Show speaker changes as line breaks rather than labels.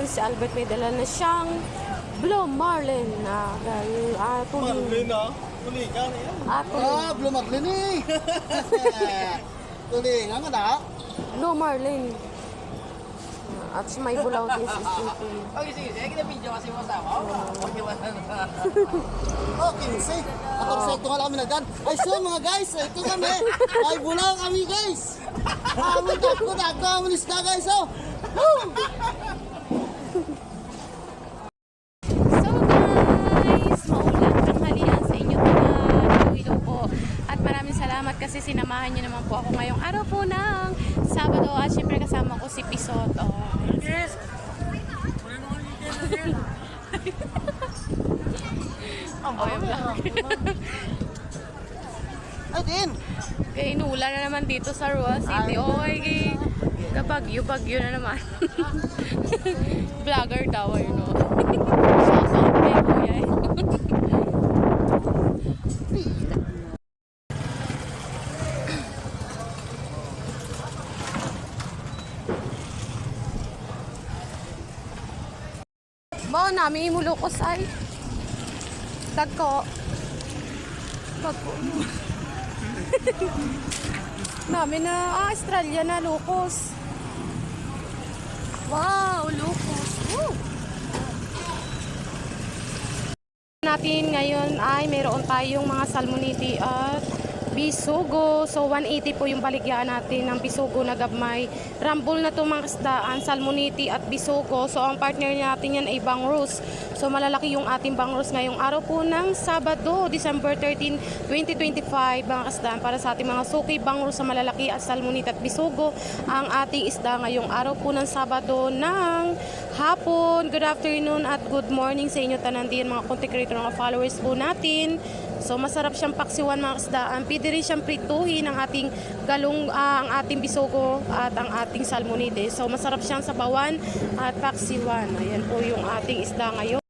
ngayon si Albert may dala na siyang Blue Marlin na tuling.
Marlin ah? Tuling ka na yan?
Tuling.
Blue Marlin eh. Tuling, ang kada?
Blue Marlin. At may bulaw din si Sleepy.
Okay, sige. Kita video kasi masama. Okay,
Okay, see. Ako sekto nga kami na dyan. Ay, so mga guys, ito kami. Ay, bulaw kami guys. Amin ako na ako. Amin isda guys, oh. Woo!
So guys, maulang tanghalian sa inyo Iloilo po. At maraming salamat kasi sinamahan niyo naman po ako ngayong araw po ng Sabado. At syempre kasama ko si Pisoto.
Yes.
Ang boy vlog.
Ay, din.
Kaya inuulan na naman dito sa Roa City. Oy, bagyo na naman. Vlogger daw, you know. Shout out kay Kuya. Bao namin imulukos ay dagko. Namin na Australia na lukos. Wow, lukos. Woo! Natin ngayon ay mayroon tayong mga salmoniti at bisugo. So 180 po yung baligyan natin ng bisugo na gabmay. Rambol na itong mga isdaan, salmoniti at bisugo. So ang partner natin yan ay bangrus. So malalaki yung ating bangrus ngayong araw po ng Sabado, December 13, 2025. Mga isdaan para sa ating mga suki, bangrus sa malalaki at salmoniti at bisugo. Ang ating isda ngayong araw po ng Sabado ng hapon. Good afternoon at good morning sa inyo tanan din mga content creator, mga followers po natin. So masarap siyang paksiwan mga isdaan. Pwede rin siyang prituhin ang ating galong, ang ating bisugo at ang ating salmonite. So masarap siyang sabawan at paksiwan. Ayan po yung ating isda ngayon.